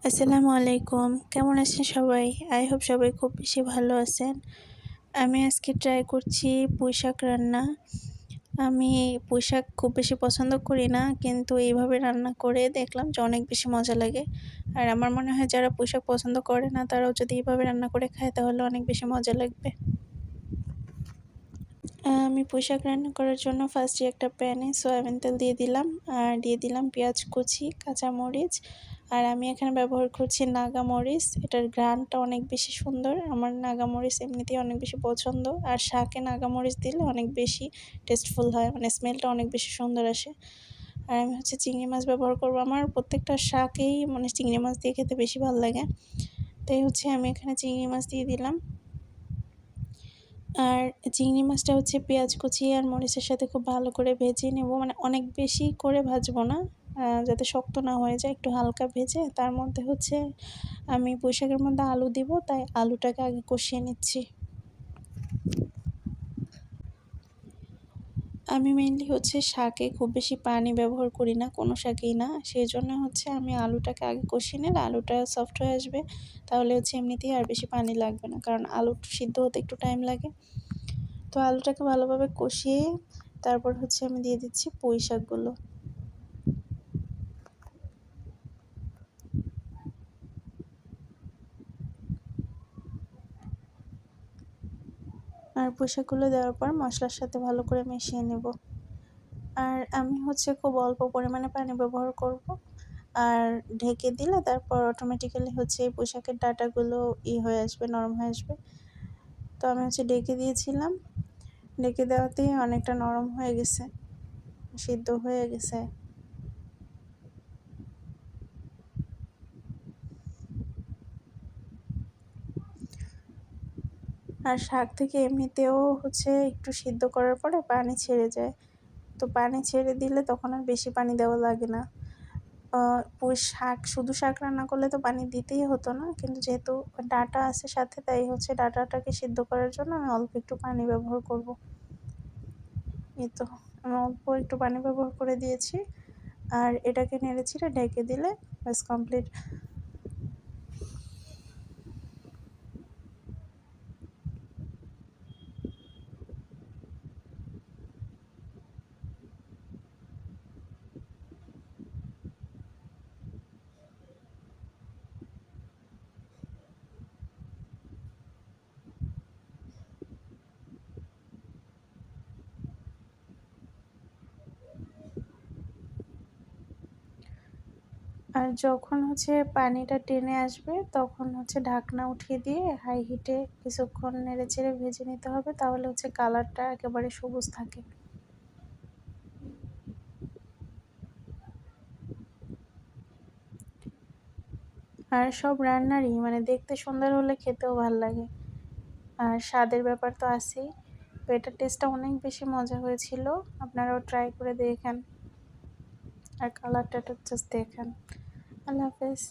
আসসালামু আলাইকুম। কেমন আছেন সবাই? আই হোপ সবাই খুব বেশি ভালো আছেন। আমি আজকে ট্রাই করছি পুঁইশাক রান্না। আমি পুঁইশাক খুব বেশি পছন্দ করি না, কিন্তু এইভাবে রান্না করে দেখলাম যে অনেক বেশি মজা লাগে। আর আমার মনে হয় যারা পুঁইশাক পছন্দ করে না তারাও যদি এভাবে রান্না করে খায় তাহলে অনেক বেশি মজা লাগবে। আমি পুঁইশাক রান্না করার জন্য ফার্স্টে একটা প্যানে সয়াবিন তেল দিয়ে দিলাম, আর দিয়ে দিলাম পেঁয়াজ কুচি, কাঁচামরিচ, আর আমি এখানে ব্যবহার করছি নাগা মরিচ। এটার ঘ্রাণটা অনেক বেশি সুন্দর। আমার নাগা মরিচ এমনিতেই অনেক বেশি পছন্দ, আর শাকে নাগা মরিচ দিলে অনেক বেশি টেস্টফুল হয়, মানে স্মেলটা অনেক বেশি সুন্দর আসে। আর আমি চিংড়ি মাছ ব্যবহার করব। আমার প্রত্যেকটা শাকেই মানে চিংড়ি মাছ দিয়ে খেতে বেশি ভালো লাগে, তাই আমি এখানে চিংড়ি মাছ দিয়ে দিলাম। আর চিংড়ি মাছটা পেঁয়াজ কুচি আর মরিচের সাথে খুব ভালো করে ভেজে নেব, মানে অনেক বেশি করে ভাজবো না, যাতে শক্ত না হয়ে যায়, একটু হালকা ভেজে তার মধ্যে আমি পুঁইশাকের মধ্যে আলু দিব, তাই আলুটাকে আগে কষিয়ে নিচ্ছি। আমি মেইনলি শাকে খুব বেশি পানি ব্যবহার করি না, কোনো শাকেই না, সেই জন্য আমি আলুটাকে আগে কষিয়ে নিলে আলুটা সফট হয়ে আসবে, তাহলে এমনিতেই আর বেশি পানি লাগবে না, কারণ আলু সিদ্ধ হতে একটু টাইম লাগে। তো আলুটাকে ভালোভাবে কষিয়ে তারপর আমি দিয়ে দিচ্ছি পুঁই শাকগুলো। আর পুঁই শাকগুলো দেওয়ার পর মশলার সাথে ভালো করে মিশিয়ে নেব। আর আমি খুব অল্প পরিমাণে পানি ব্যবহার করব। আর ঢেকে দিলে তারপর অটোমেটিক্যালি এই পুঁই শাকের ডাঁটাগুলো হয়ে আসবে, নরম হয়ে আসবে। তো আমি ঢেকে দিয়েছিলাম, ঢেকে দেওয়াতেই অনেকটা নরম হয়ে গেছে, সিদ্ধ হয়ে গেছে। আর শাক থেকে এমনিতেও একটু সিদ্ধ করার পরে পানি ছেড়ে যায়, তো পানি ছেড়ে দিলে তখন আর বেশি পানি দেওয়া লাগে না। পুঁই শাক, শুধু শাক রান্না করলে তো পানি দিতেই হতো না, কিন্তু যেহেতু ডাঁটা আছে সাথে, তাই ডাঁটাটাকে সিদ্ধ করার জন্য আমি অল্প একটু পানি ব্যবহার করব। এই তো আমি অল্প একটু পানি ব্যবহার করে দিয়েছি, আর এটাকে নেড়েচেড়ে ঢেকে দিলে ব্যাস কমপ্লিট। আর যখন পানিটা টেনে আসবে তখন ঢাকনা উঠিয়ে দিয়ে হাই হিটে কিছুক্ষণ নেড়েচেড়ে ভেজে নিতে হবে, তাহলে কালারটা একেবারে সবুজ থাকে। আর সব রান্নারই মানে দেখতে সুন্দর হলে খেতেও ভালো লাগে, আর স্বাদের ব্যাপার তো আছেই। তো এটার টেস্টটা অনেক বেশি মজা হয়েছিল, আপনারাও ট্রাই করে দেখেন, আর কালারটা জাস্ট দেখেন। আল্লাহ হাফেজ।